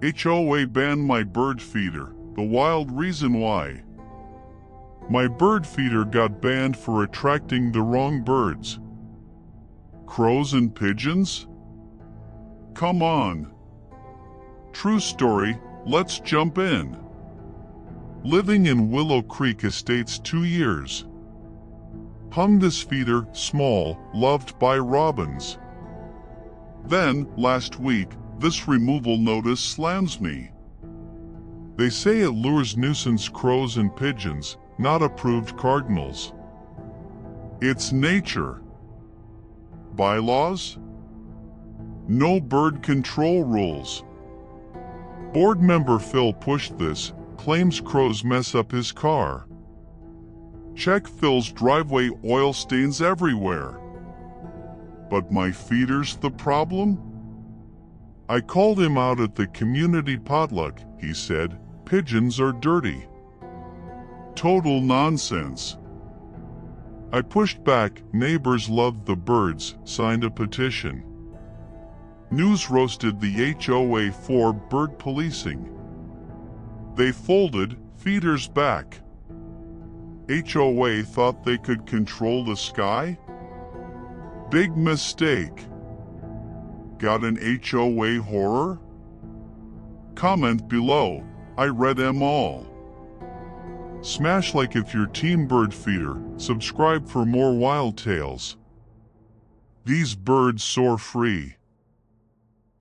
HOA banned my bird feeder, the wild reason why. My bird feeder got banned for attracting the wrong birds. Crows and pigeons? Come on. True story, let's jump in. Living in Willow Creek Estates 2 years. Hung this feeder, small, loved by robins. Then, last week, this removal notice slams me. They say it lures nuisance crows and pigeons, not approved cardinals. It's nature. Bylaws? No bird control rules. Board member Phil pushed this, claims crows mess up his car. Check Phil's driveway, oil stains everywhere. But my feeder's the problem? I called him out at the community potluck. He said, pigeons are dirty. Total nonsense. I pushed back, neighbors loved the birds, signed a petition. News roasted the HOA for bird policing. They folded, feeders back. HOA thought they could control the sky? Big mistake. Got an HOA horror? Comment below, I read them all. Smash like if you're team bird feeder, subscribe for more wild tales. These birds soar free.